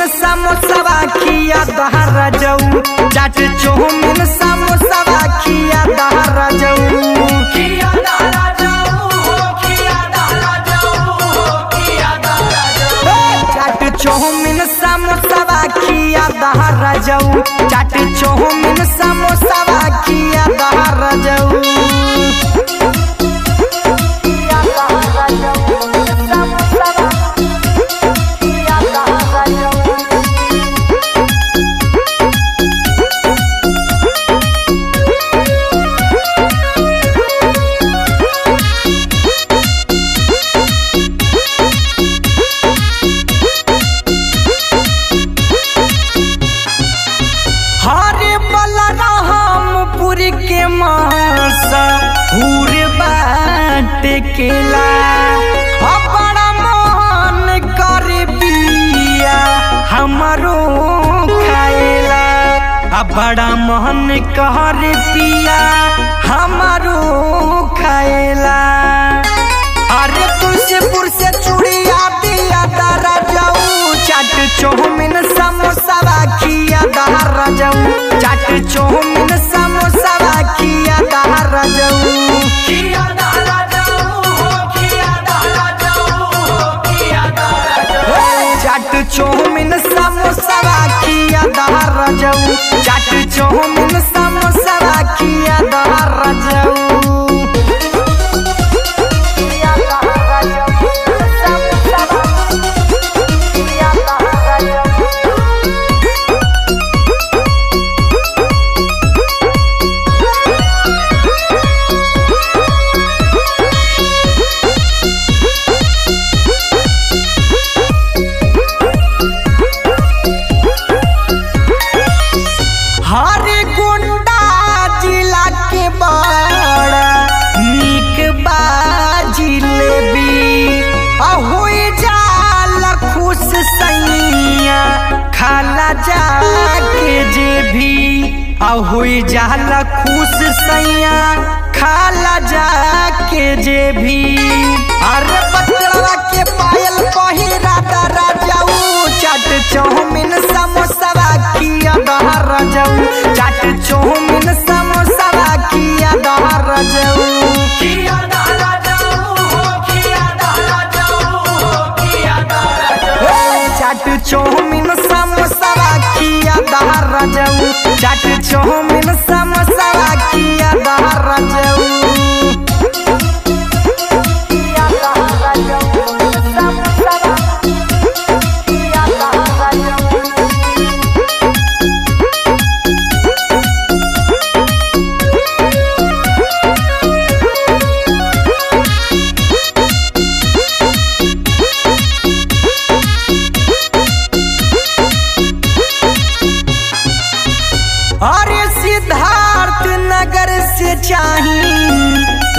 समोसा खिया दहर जाऊ, चाट चौमिन समोसा खिया दहर जाऊ, खिया दहर जाऊ, खिया दहर जाऊ, खिया दहर जाऊ, चाट चौमिन समोसा खिया दहर जाऊ, चाट चौमिन समोसा खिया दहर जाऊ। के मासा हुर बाट केला बड़ा मन कर पिया हमारो खाएला, बड़ा मन कर पिया हमारो खाएला। अरे तुलसीपुर से चूड़िया दिया दहर जाऊ, चाट चौमिन समोसा खिया दहर जाऊ, चाट चौमिन समोसा खिया दहर जाऊ, खिया दहर जाऊ, खिया दहर जाऊ, खिया दहर जाऊ, चाट चौमिन समोसा खिया दहर जाऊ, चाट चौमिन समोसा खिया दहर जाऊ। खाला जाके जे भी हुई जाला खुश सैया, खाला जाके जे भी। अरे पतलवा के पायल पहिरा दहर जाऊ, चाट चौमिन समोसा खिया दहर जाऊ, चाट चौमिन समोसा खिया दहर जाऊ, खिया दहर जाऊ, खिया दहर जाऊ, खिया दहर जाऊ, चाट चौमिन समोसा खिया दहर जाऊ, चाट चौमिन समोसा खिया दहर जाऊ। अरे सिद्धार्थ नगर से चाही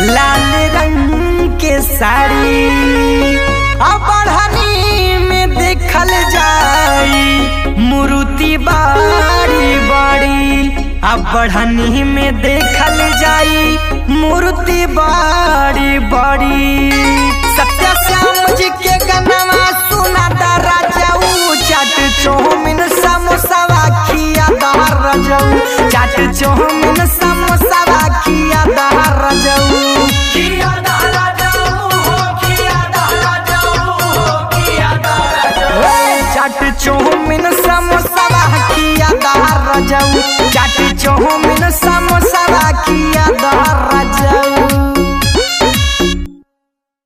लाल रंग के साड़ी, बढ़नी में देखल जाई मूर्ति बाड़ी बड़ी, बढ़नी में देखल जाई मूर्ति बाड़ी बड़ी। सत्या श्याम जी के गनवा सुना दहर जाऊ, चाट चौमिन समोसा खिया दहर जाऊ, चाट चौमिन समोसा खिया दहर जाऊ, खिया दहर जाऊ, खिया दहर जाऊ, खिया दहर जाऊ, चाट चौमिन समोसा खिया दहर जाऊ, चाट चौमिन समोसा खिया दहर जाऊ।